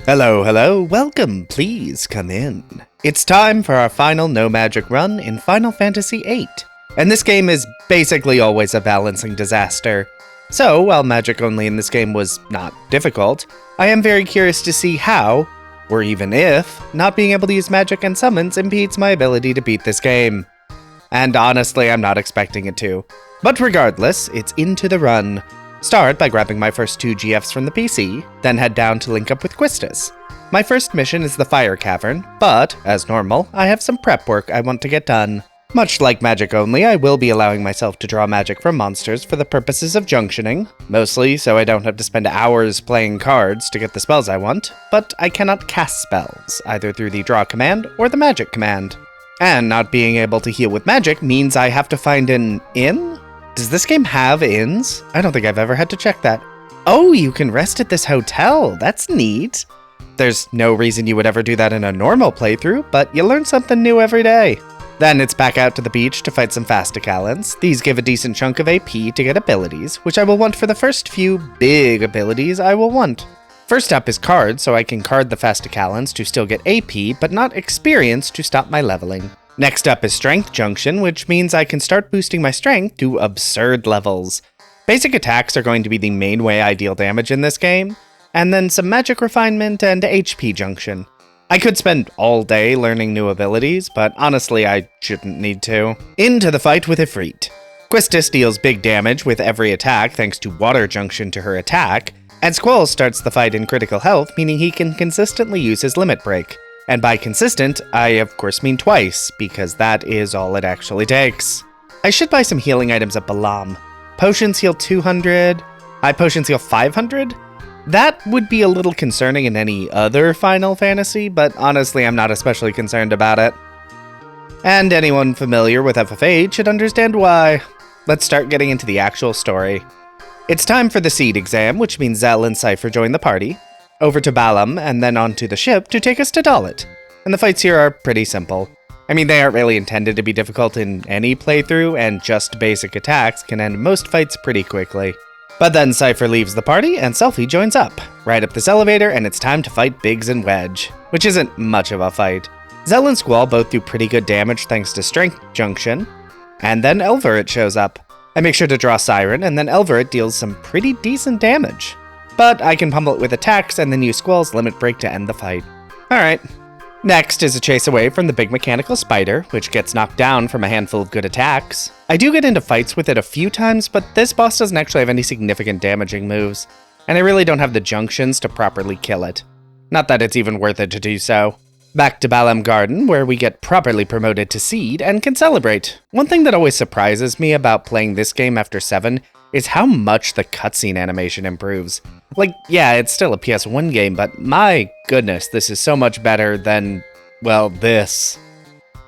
Hello, hello, welcome, please come in. It's time for our final no magic run in Final Fantasy VIII, and this game is basically always a balancing disaster. So, while magic only in this game was not difficult, I am very curious to see how, or even if, not being able to use magic and summons impedes my ability to beat this game. And honestly, I'm not expecting it to. But regardless, it's into the run. Start by grabbing my first 2 GFs from the PC, then head down to link up with Quistis. My first mission is the Fire Cavern, but, as normal, I have some prep work I want to get done. Much like magic only, I will be allowing myself to draw magic from monsters for the purposes of junctioning, mostly so I don't have to spend hours playing cards to get the spells I want, but I cannot cast spells, either through the draw command or the magic command. And not being able to heal with magic means I have to find an inn? Does this game have inns? I don't think I've ever had to check that. Oh, you can rest at this hotel. That's neat. There's no reason you would ever do that in a normal playthrough, but you learn something new every day. Then it's back out to the beach to fight some Fasticalans. These give a decent chunk of AP to get abilities, which I will want for the first few big abilities I will want. First up is cards, so I can card the Fasticalans to still get AP, but not experience to stop my leveling. Next up is Strength Junction, which means I can start boosting my strength to absurd levels. Basic attacks are going to be the main way I deal damage in this game, and then some Magic Refinement and HP Junction. I could spend all day learning new abilities, but honestly I shouldn't need to. Into the fight with Ifrit. Quistis deals big damage with every attack thanks to Water Junction to her attack, and Squall starts the fight in critical health, meaning he can consistently use his Limit Break. And by consistent, I of course mean twice, because that is all it actually takes. I should buy some healing items at Balum. Potions heal 200, High Potions heal 500? That would be a little concerning in any other Final Fantasy, but honestly I'm not especially concerned about it. And anyone familiar with FF8 should understand why. Let's start getting into the actual story. It's time for the Seed exam, which means Zell and Cypher join the party. Over to Balum, and then onto the ship to take us to Dalit. And the fights here are pretty simple. I mean, they aren't really intended to be difficult in any playthrough, and just basic attacks can end most fights pretty quickly. But then Cypher leaves the party, and Selphie joins up. Right up this elevator, and it's time to fight Biggs and Wedge, which isn't much of a fight. Zell and Squall both do pretty good damage thanks to Strength Junction, and then Elverit shows up. I make sure to draw Siren, and then Elverit deals some pretty decent damage. But I can pummel it with attacks and then use Squall's Limit Break to end the fight. Alright. Next is a chase away from the big mechanical spider, which gets knocked down from a handful of good attacks. I do get into fights with it a few times, but this boss doesn't actually have any significant damaging moves, and I really don't have the junctions to properly kill it. Not that it's even worth it to do so. Back to Balum Garden, where we get properly promoted to Seed and can celebrate. One thing that always surprises me about playing this game after 7 is how much the cutscene animation improves. Like, yeah, it's still a PS1 game, but my goodness, this is so much better than, well, this.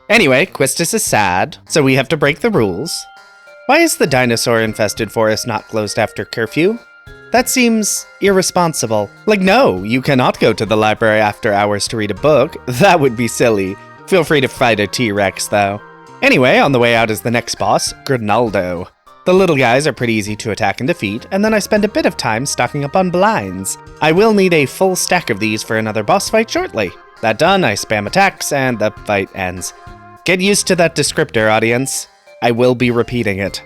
Anyway, Quistis is sad, so we have to break the rules. Why is the dinosaur-infested forest not closed after curfew? That seems irresponsible. Like, no, you cannot go to the library after hours to read a book. That would be silly. Feel free to fight a T-Rex, though. Anyway, on the way out is the next boss, Grinaldo. The little guys are pretty easy to attack and defeat, and then I spend a bit of time stocking up on blinds. I will need a full stack of these for another boss fight shortly. That done, I spam attacks, and the fight ends. Get used to that descriptor, audience. I will be repeating it.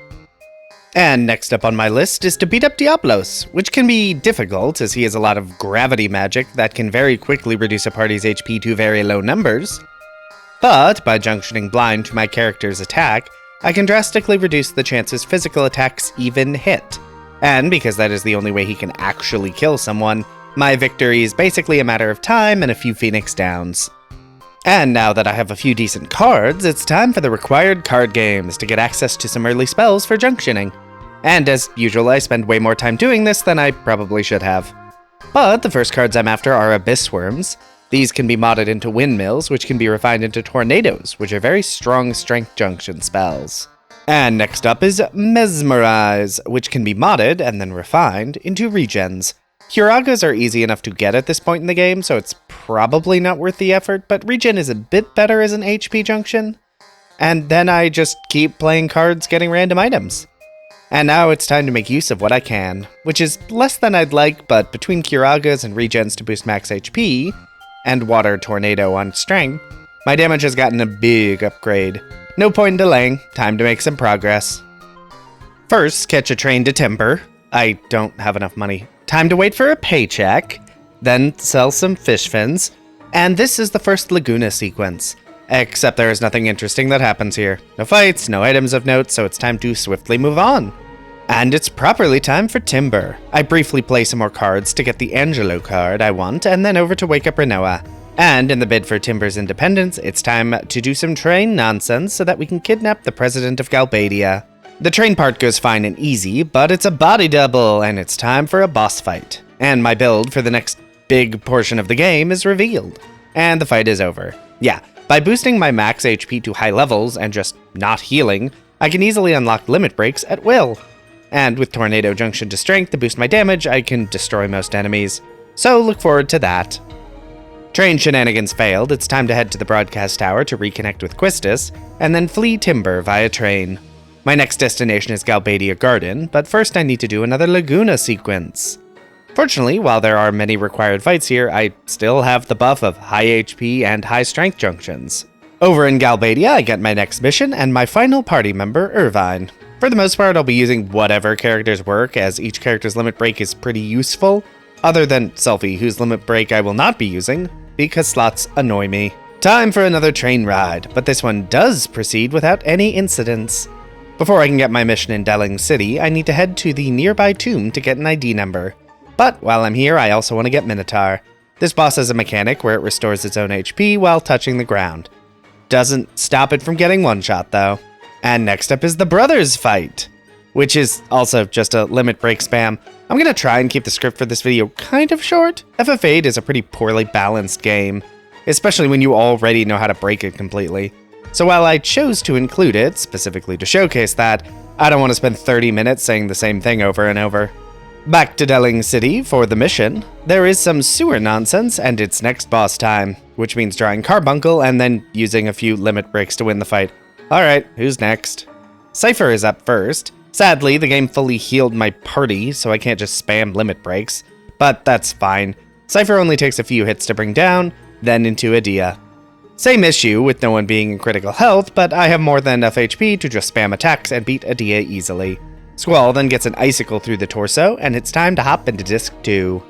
And next up on my list is to beat up Diablos, which can be difficult as he has a lot of gravity magic that can very quickly reduce a party's HP to very low numbers. But by junctioning blind to my character's attack, I can drastically reduce the chances physical attacks even hit. And because that is the only way he can actually kill someone, my victory is basically a matter of time and a few Phoenix Downs. And now that I have a few decent cards, it's time for the required card games to get access to some early spells for junctioning. And as usual, I spend way more time doing this than I probably should have. But the first cards I'm after are Abyss Worms. These can be modded into windmills, which can be refined into tornadoes, which are very strong strength junction spells. And next up is Mesmerize, which can be modded and then refined into regens. Curagas are easy enough to get at this point in the game, so it's probably not worth the effort, but regen is a bit better as an HP junction. And then I just keep playing cards getting random items. And now it's time to make use of what I can, which is less than I'd like, but between Curagas and regens to boost max HP, and Water Tornado on strength, my damage has gotten a big upgrade. No point in delaying, time to make some progress. First, catch a train to Timber. I don't have enough money. Time to wait for a paycheck, then sell some fish fins, and this is the first Laguna sequence. Except there is nothing interesting that happens here. No fights, no items of note, so it's time to swiftly move on. And it's properly time for Timber. I briefly play some more cards to get the Angelo card I want, and then over to wake up Renoa. And in the bid for Timber's independence, it's time to do some train nonsense so that we can kidnap the president of Galbadia. The train part goes fine and easy, but it's a body double, and it's time for a boss fight. And my build for the next big portion of the game is revealed. And the fight is over. Yeah, by boosting my max HP to high levels and just not healing, I can easily unlock limit breaks at will. And with Tornado Junction to Strength to boost my damage, I can destroy most enemies. So look forward to that. Train shenanigans failed, it's time to head to the broadcast tower to reconnect with Quistis, and then flee Timber via train. My next destination is Galbadia Garden, but first I need to do another Laguna sequence. Fortunately, while there are many required fights here, I still have the buff of high HP and high strength junctions. Over in Galbadia, I get my next mission and my final party member, Irvine. For the most part, I'll be using whatever characters work, as each character's limit break is pretty useful, other than Selphie, whose limit break I will not be using, because slots annoy me. Time for another train ride, but this one does proceed without any incidents. Before I can get my mission in Delling City, I need to head to the nearby tomb to get an ID number. But while I'm here, I also want to get Minotaur. This boss has a mechanic where it restores its own HP while touching the ground. Doesn't stop it from getting one-shot though. And next up is the Brothers fight, which is also just a limit break spam. I'm gonna try and keep the script for this video kind of short. FF8 is a pretty poorly balanced game, especially when you already know how to break it completely. So while I chose to include it, specifically to showcase that, I don't want to spend 30 minutes saying the same thing over and over. Back to Delling City for the mission. There is some sewer nonsense and it's next boss time, which means drawing Carbuncle and then using a few limit breaks to win the fight. Alright, who's next? Cypher is up first. Sadly, the game fully healed my party, so I can't just spam limit breaks, but that's fine. Cypher only takes a few hits to bring down, then into Adia. Same issue with no one being in critical health, but I have more than enough HP to just spam attacks and beat Adia easily. Squall then gets an icicle through the torso, and it's time to hop into Disc 2.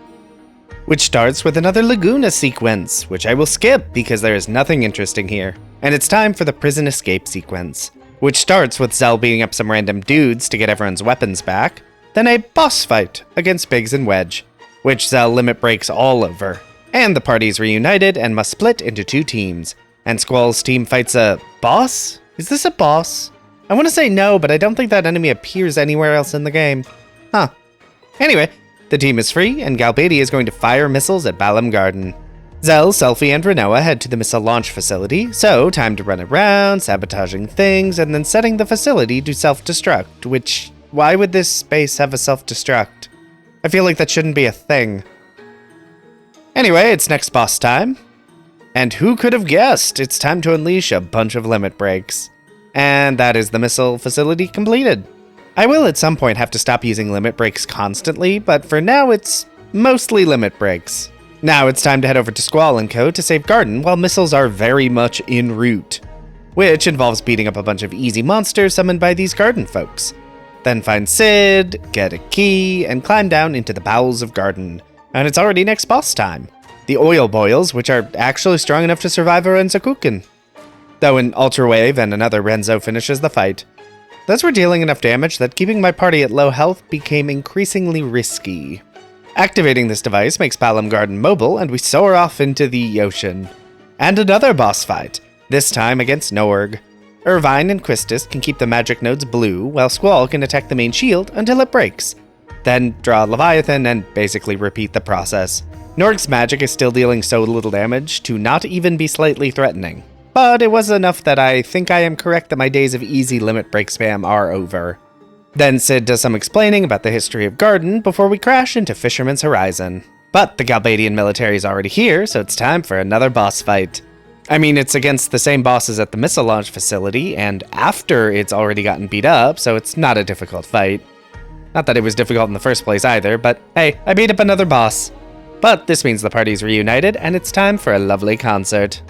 Which starts with another Laguna sequence, which I will skip because there is nothing interesting here. And it's time for the prison escape sequence, which starts with Zell beating up some random dudes to get everyone's weapons back, then a boss fight against Biggs and Wedge, which Zell limit breaks all over. And the party's reunited and must split into two teams, and Squall's team fights a boss? Is this a boss? I want to say no, but I don't think that enemy appears anywhere else in the game. Huh. Anyway, the team is free, and Galbadia is going to fire missiles at Balum Garden. Zell, Selphie, and Renoa head to the missile launch facility, so time to run around, sabotaging things, and then setting the facility to self-destruct, which, why would this space have a self-destruct? I feel like that shouldn't be a thing. Anyway, it's next boss time. And who could have guessed? It's time to unleash a bunch of limit breaks. And that is the missile facility completed. I will at some point have to stop using limit breaks constantly, but for now it's mostly limit breaks. Now it's time to head over to Squall & Co. to save Garden while missiles are very much en route, which involves beating up a bunch of easy monsters summoned by these garden folks. Then find Sid, get a key, and climb down into the bowels of Garden. And it's already next boss time. The Oil Boils, which are actually strong enough to survive a Renzokuken. Though an Ultra Wave and another Renzo finishes the fight. Those were dealing enough damage that keeping my party at low health became increasingly risky. Activating this device makes Balum Garden mobile, and we soar off into the ocean. And another boss fight, this time against Norg. Irvine and Quistis can keep the magic nodes blue, while Squall can attack the main shield until it breaks. Then draw Leviathan and basically repeat the process. Norg's magic is still dealing so little damage to not even be slightly threatening. But it was enough that I think I am correct that my days of easy limit break spam are over. Then Sid does some explaining about the history of Garden before we crash into Fisherman's Horizon. But the Galbadian military is already here, so it's time for another boss fight. I mean, it's against the same bosses at the missile launch facility, and after it's already gotten beat up, so it's not a difficult fight. Not that it was difficult in the first place either, but hey, I beat up another boss. But this means the party's reunited, and it's time for a lovely concert.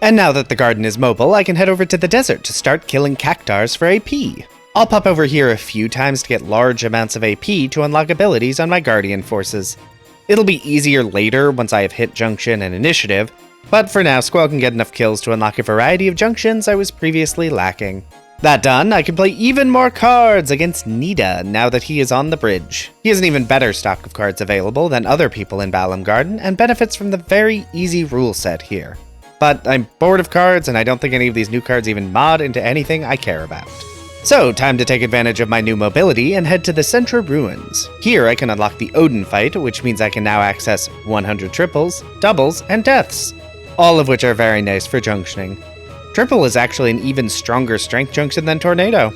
And now that the garden is mobile, I can head over to the desert to start killing cactars for AP. I'll pop over here a few times to get large amounts of AP to unlock abilities on my guardian forces. It'll be easier later once I have hit Junction and Initiative, but for now Squall can get enough kills to unlock a variety of junctions I was previously lacking. That done, I can play even more cards against Nida now that he is on the bridge. He has an even better stock of cards available than other people in Balum Garden and benefits from the very easy rule set here. But I'm bored of cards and I don't think any of these new cards even mod into anything I care about. So, time to take advantage of my new mobility and head to the Centra Ruins. Here I can unlock the Odin fight, which means I can now access 100 triples, doubles, and deaths, all of which are very nice for junctioning. Triple is actually an even stronger strength junction than Tornado.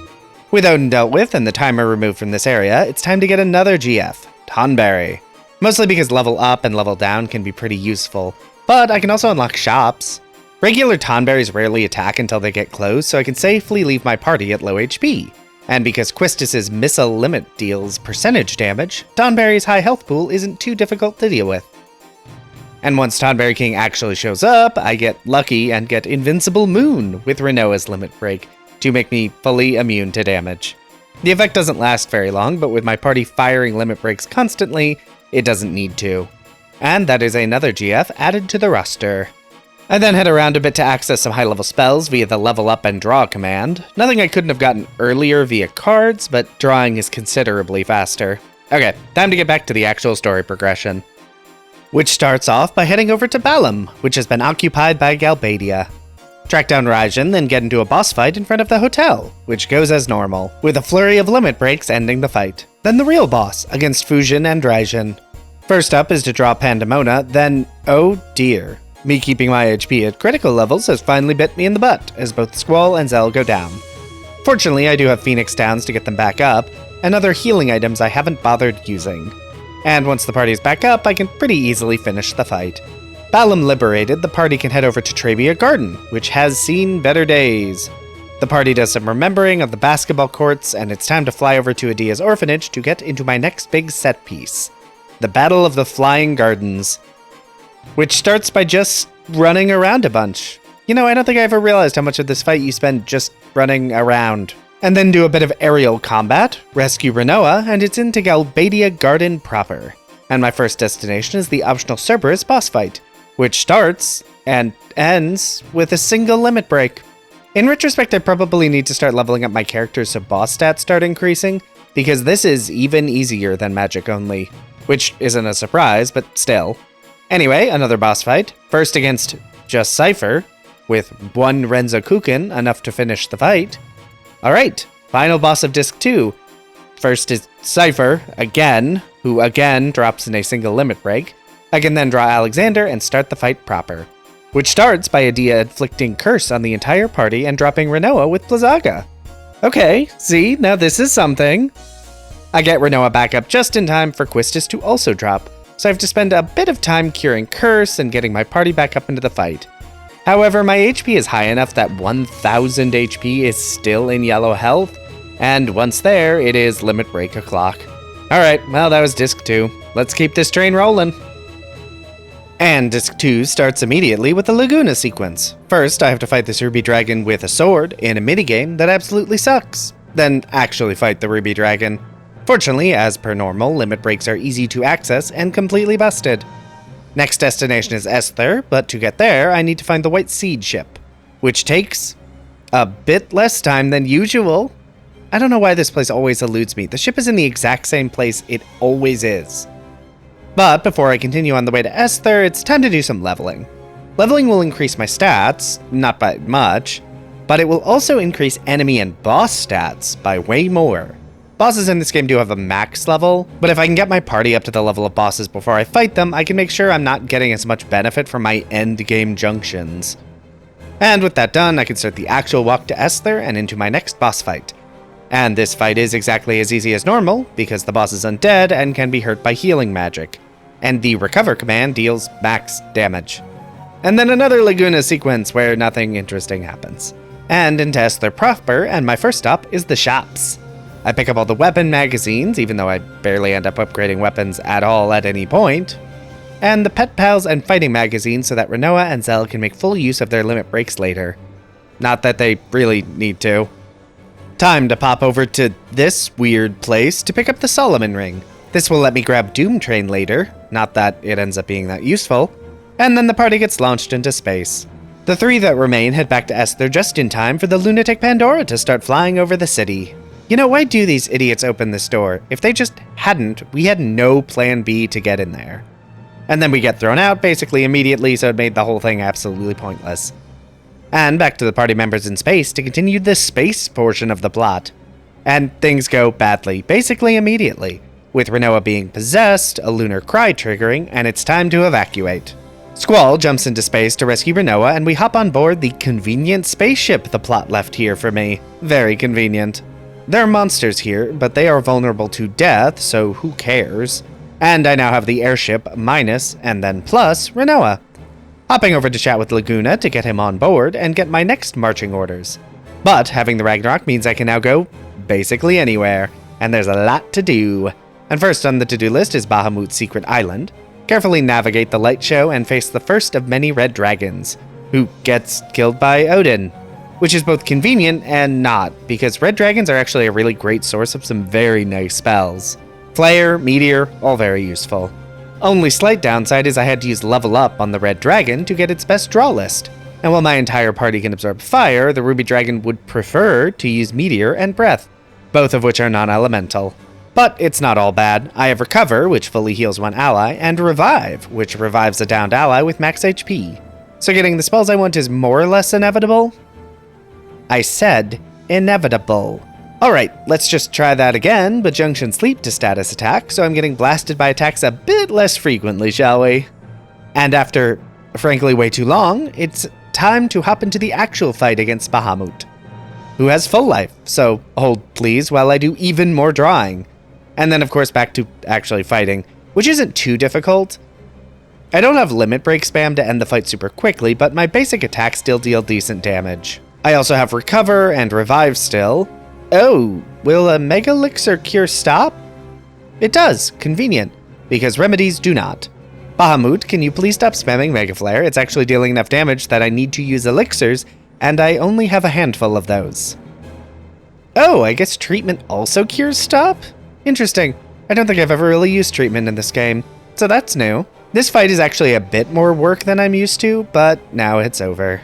With Odin dealt with and the timer removed from this area, it's time to get another GF, Tonberry. Mostly because level up and level down can be pretty useful, but I can also unlock shops. Regular Tonberries rarely attack until they get close, so I can safely leave my party at low HP. And because Quistis' missile limit deals percentage damage, Tonberry's high health pool isn't too difficult to deal with. And once Tonberry King actually shows up, I get lucky and get Invincible Moon with Renoa's limit break to make me fully immune to damage. The effect doesn't last very long, but with my party firing limit breaks constantly, it doesn't need to. And that is another GF added to the roster. I then head around a bit to access some high-level spells via the level up and draw command. Nothing I couldn't have gotten earlier via cards, but drawing is considerably faster. Okay, time to get back to the actual story progression. Which starts off by heading over to Balum, which has been occupied by Galbadia. Track down Raijin, then get into a boss fight in front of the hotel, which goes as normal, with a flurry of limit breaks ending the fight. Then the real boss, against Fujin and Raijin. First up is to draw Pandemona, then, oh dear. Me keeping my HP at critical levels has finally bit me in the butt, as both Squall and Zell go down. Fortunately, I do have Phoenix Downs to get them back up, and other healing items I haven't bothered using. And once the party is back up, I can pretty easily finish the fight. Balum liberated, the party can head over to Trebia Garden, which has seen better days. The party does some remembering of the basketball courts, and it's time to fly over to Adia's orphanage to get into my next big set piece. The Battle of the Flying Gardens. Which starts by just running around a bunch. You know, I don't think I ever realized how much of this fight you spend just running around. And then do a bit of aerial combat, rescue Renoa, and it's into Galbadia Garden proper. And my first destination is the optional Cerberus boss fight, which starts and ends with a single limit break. In retrospect, I probably need to start leveling up my characters so boss stats start increasing, because this is even easier than magic only, which isn't a surprise, but still. Anyway, another boss fight, first against just Cypher, with one Renzo Kukin, enough to finish the fight. Alright, final boss of Disc 2. First is Cypher, again, who again drops in a single limit break. I can then draw Alexander and start the fight proper, which starts by Adia inflicting Curse on the entire party and dropping Renoa with Blizzaga. Okay, see, now this is something. I get Renoa back up just in time for Quistis to also drop, so I have to spend a bit of time curing Curse and getting my party back up into the fight. However, my HP is high enough that 1000 HP is still in yellow health, and once there, it is limit break o'clock. Alright, well that was Disc 2. Let's keep this train rolling. And Disc 2 starts immediately with the Laguna sequence. First, I have to fight this Ruby Dragon with a sword in a minigame that absolutely sucks. Then actually fight the Ruby Dragon. Fortunately, as per normal, limit breaks are easy to access and completely busted. Next destination is Esther, but to get there, I need to find the White Seed ship, which takes a bit less time than usual. I don't know why this place always eludes me. The ship is in the exact same place it always is. But before I continue on the way to Esther, it's time to do some leveling. Leveling will increase my stats, not by much, but it will also increase enemy and boss stats by way more. Bosses in this game do have a max level, but if I can get my party up to the level of bosses before I fight them, I can make sure I'm not getting as much benefit from my end game junctions. And with that done, I can start the actual walk to Esther and into my next boss fight. And this fight is exactly as easy as normal, because the boss is undead and can be hurt by healing magic. And the recover command deals max damage. And then another Laguna sequence where nothing interesting happens. And into Esther proper, and my first stop is the shops. I pick up all the weapon magazines, even though I barely end up upgrading weapons at all at any point, and the pet pals and fighting magazines so that Rinoa and Zell can make full use of their limit breaks later. Not that they really need to. Time to pop over to this weird place to pick up the Solomon Ring. This will let me grab Doom Train later, not that it ends up being that useful, and then the party gets launched into space. The three that remain head back to Esther just in time for the Lunatic Pandora to start flying over the city. You know, why do these idiots open this door? If they just hadn't, we had no plan B to get in there. And then we get thrown out basically immediately, so it made the whole thing absolutely pointless. And back to the party members in space to continue the space portion of the plot. And things go badly, basically immediately, with Rinoa being possessed, a lunar cry triggering, and it's time to evacuate. Squall jumps into space to rescue Rinoa, and we hop on board the convenient spaceship the plot left here for me. Very convenient. There are monsters here, but they are vulnerable to death, so who cares? And I now have the airship minus, and then plus, Rinoa. Hopping over to chat with Laguna to get him on board and get my next marching orders. But having the Ragnarok means I can now go basically anywhere, and there's a lot to do. And first on the to-do list is Bahamut's secret island. Carefully navigate the light show and face the first of many red dragons, who gets killed by Odin. Which is both convenient and not, because red dragons are actually a really great source of some very nice spells. Flare, Meteor, all very useful. Only slight downside is I had to use Level Up on the red dragon to get its best draw list. And while my entire party can absorb fire, the ruby dragon would prefer to use Meteor and Breath, both of which are non-elemental. But it's not all bad. I have Recover, which fully heals one ally, and Revive, which revives a downed ally with max HP. So getting the spells I want is more or less inevitable? I said inevitable. Alright, let's just try that again, but Junction Sleep to status attack, so I'm getting blasted by attacks a bit less frequently, shall we? And after, frankly, way too long, it's time to hop into the actual fight against Bahamut, who has full life, so hold please while I do even more drawing. And then of course back to actually fighting, which isn't too difficult. I don't have limit break spam to end the fight super quickly, but my basic attacks still deal decent damage. I also have Recover and Revive still. Oh, will a Mega Elixir cure stop? It does, convenient, because remedies do not. Bahamut, can you please stop spamming Mega Flare? It's actually dealing enough damage that I need to use elixirs, and I only have a handful of those. Oh, I guess treatment also cures stop? Interesting. I don't think I've ever really used treatment in this game, so that's new. This fight is actually a bit more work than I'm used to, but now it's over.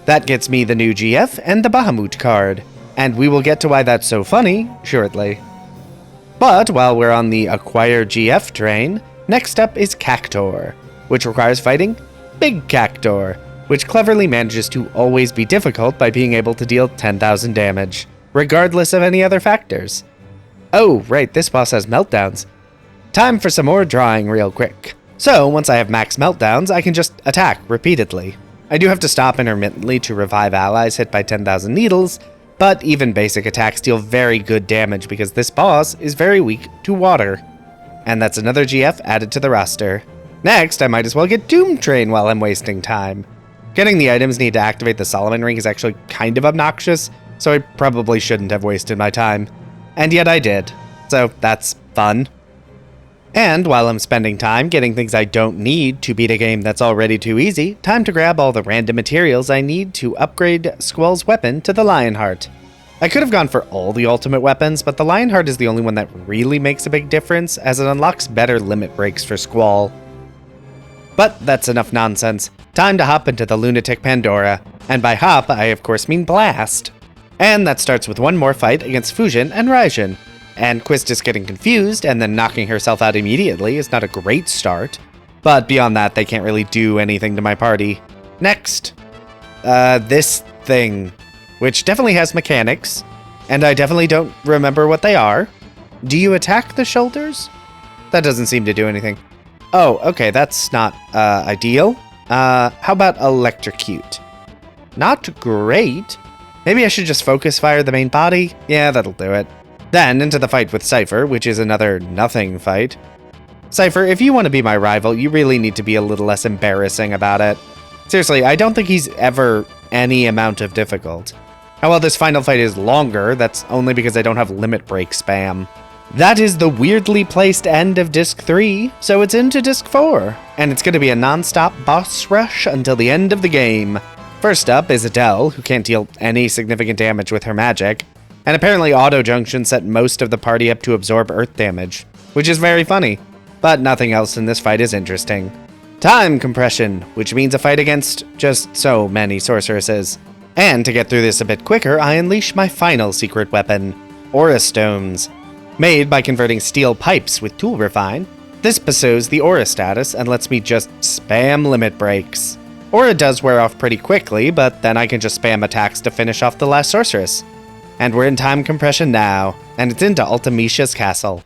That gets me the new GF and the Bahamut card, and we will get to why that's so funny shortly. But while we're on the acquire GF train, next up is Cactor, which requires fighting Big Cactor, which cleverly manages to always be difficult by being able to deal 10,000 damage, regardless of any other factors. Oh, right, this boss has meltdowns. Time for some more drawing real quick. So, once I have max meltdowns, I can just attack repeatedly. I do have to stop intermittently to revive allies hit by 10,000 needles, but even basic attacks deal very good damage because this boss is very weak to water. And that's another GF added to the roster. Next, I might as well get Doom Train while I'm wasting time. Getting the items needed to activate the Solomon Ring is actually kind of obnoxious, so I probably shouldn't have wasted my time. And yet I did, so that's fun. And while I'm spending time getting things I don't need to beat a game that's already too easy, time to grab all the random materials I need to upgrade Squall's weapon to the Lionheart. I could have gone for all the ultimate weapons, but the Lionheart is the only one that really makes a big difference, as it unlocks better limit breaks for Squall. But that's enough nonsense. Time to hop into the Lunatic Pandora. And by hop, I of course mean blast. And that starts with one more fight against Fujin and Raijin. And Quistis getting confused and then knocking herself out immediately is not a great start. But beyond that, they can't really do anything to my party. Next. This thing. Which definitely has mechanics. And I definitely don't remember what they are. Do you attack the shoulders? That doesn't seem to do anything. Oh, okay, that's not, ideal. How about electrocute? Not great. Maybe I should just focus fire the main body? Yeah, that'll do it. Then into the fight with Cypher, which is another nothing fight. Cypher, if you want to be my rival, you really need to be a little less embarrassing about it. Seriously, I don't think he's ever any amount of difficult. And while this final fight is longer, that's only because I don't have limit break spam. That is the weirdly placed end of Disc 3, so it's into Disc 4, and it's going to be a non-stop boss rush until the end of the game. First up is Adele, who can't deal any significant damage with her magic, and apparently Auto Junction set most of the party up to absorb earth damage, which is very funny, but nothing else in this fight is interesting. Time compression, which means a fight against just so many sorceresses. And to get through this a bit quicker, I unleash my final secret weapon, Aura Stones. Made by converting steel pipes with Tool Refine, this bestows the Aura status and lets me just spam limit breaks. Aura does wear off pretty quickly, but then I can just spam attacks to finish off the last sorceress. And we're in time compression now, and it's into Timisha's castle.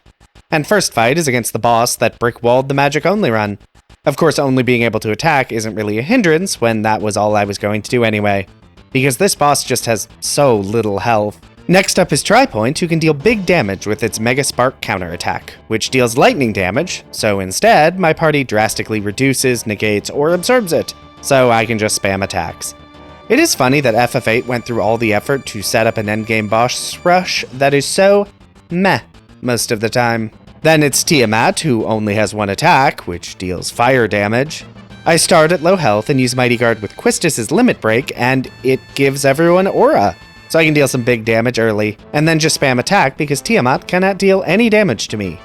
And first fight is against the boss that brick-walled the magic-only run. Of course, only being able to attack isn't really a hindrance when that was all I was going to do anyway, because this boss just has so little health. Next up is Tripoint, who can deal big damage with its Mega Spark counterattack, which deals lightning damage, so instead, my party drastically reduces, negates, or absorbs it, so I can just spam attacks. It is funny that FF8 went through all the effort to set up an endgame boss rush that is so meh most of the time. Then it's Tiamat, who only has one attack, which deals fire damage. I start at low health and use Mighty Guard with Quistis' Limit Break, and it gives everyone Aura, so I can deal some big damage early, and then just spam attack because Tiamat cannot deal any damage to me.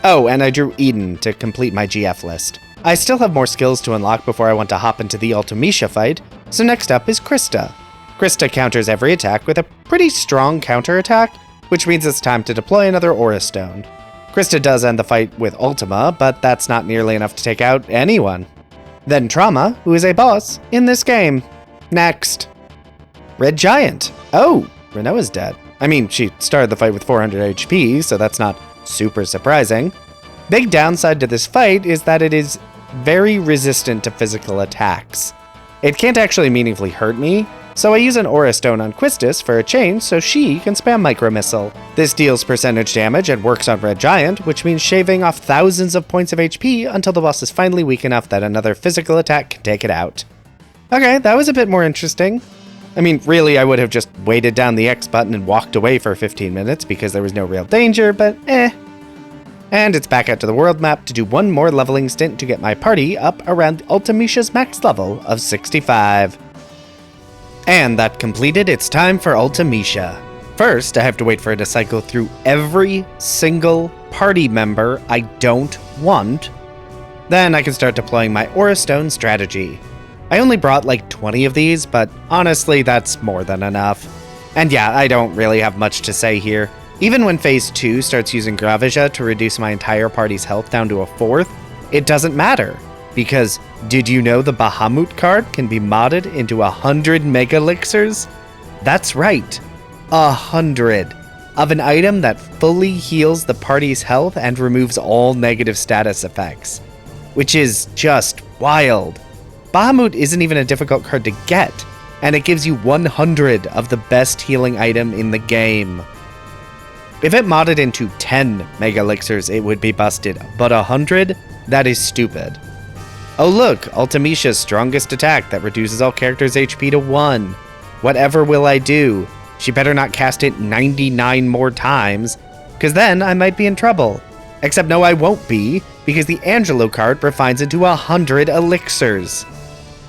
Oh, and I drew Eden to complete my GF list. I still have more skills to unlock before I want to hop into the Timisha fight, so next up is Krista. Krista counters every attack with a pretty strong counterattack, which means it's time to deploy another Aura Stone. Krista does end the fight with Ultima, but that's not nearly enough to take out anyone. Then Trauma, who is a boss in this game. Next. Red Giant. Oh, Renault is dead. I mean, she started the fight with 400 HP, so that's not super surprising. Big downside to this fight is that it is very resistant to physical attacks. It can't actually meaningfully hurt me, so I use an Aura Stone on Quistis for a change so she can spam Micro Missile. This deals percentage damage and works on Red Giant, which means shaving off thousands of points of HP until the boss is finally weak enough that another physical attack can take it out. Okay, that was a bit more interesting. I mean, really, I would have just waited down the X button and walked away for 15 minutes because there was no real danger, but eh. And it's back out to the world map to do one more leveling stint to get my party up around Timisha's max level of 65. And that completed, it's time for Timisha. First, I have to wait for it to cycle through every single party member I don't want. Then I can start deploying my Aura Stone strategy. I only brought like 20 of these, but honestly, that's more than enough. And yeah, I don't really have much to say here. Even when Phase 2 starts using Gravija to reduce my entire party's health down to a fourth, it doesn't matter. Because, did you know the Bahamut card can be modded into 100 Mega Elixirs? That's right, 100 of an item that fully heals the party's health and removes all negative status effects. Which is just wild. Bahamut isn't even a difficult card to get, and it gives you 100 of the best healing item in the game. If it modded into 10 Mega Elixirs, it would be busted, but 100? That is stupid. Oh look, Timisha's strongest attack that reduces all characters' HP to 1. Whatever will I do? She better not cast it 99 more times, cause then I might be in trouble. Except no, I won't be, because the Angelo card refines into 100 elixirs.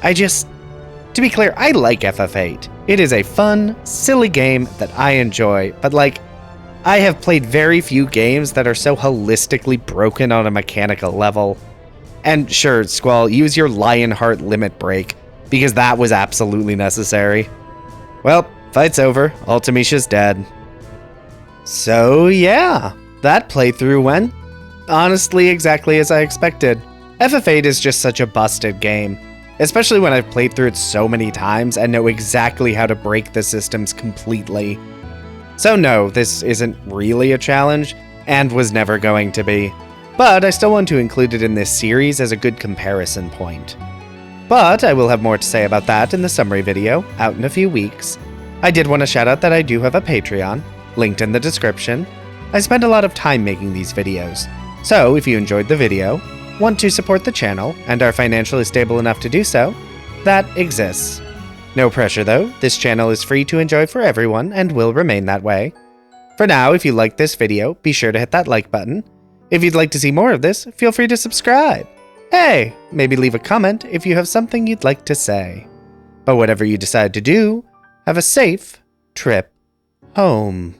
To be clear, I like FF8. It is a fun, silly game that I enjoy, but I have played very few games that are so holistically broken on a mechanical level. And sure, Squall, use your Lionheart limit break, because that was absolutely necessary. Well, fight's over. Timisha's dead. So yeah, that playthrough went, honestly, exactly as I expected. FF8 is just such a busted game, especially when I've played through it so many times and know exactly how to break the systems completely. So no, this isn't really a challenge, and was never going to be. But I still want to include it in this series as a good comparison point. But I will have more to say about that in the summary video, out in a few weeks. I did want to shout out that I do have a Patreon, linked in the description. I spend a lot of time making these videos, so if you enjoyed the video, want to support the channel, and are financially stable enough to do so, that exists. No pressure though, this channel is free to enjoy for everyone and will remain that way. For now, if you liked this video, be sure to hit that like button. If you'd like to see more of this, feel free to subscribe. Hey, maybe leave a comment if you have something you'd like to say. But whatever you decide to do, have a safe trip home.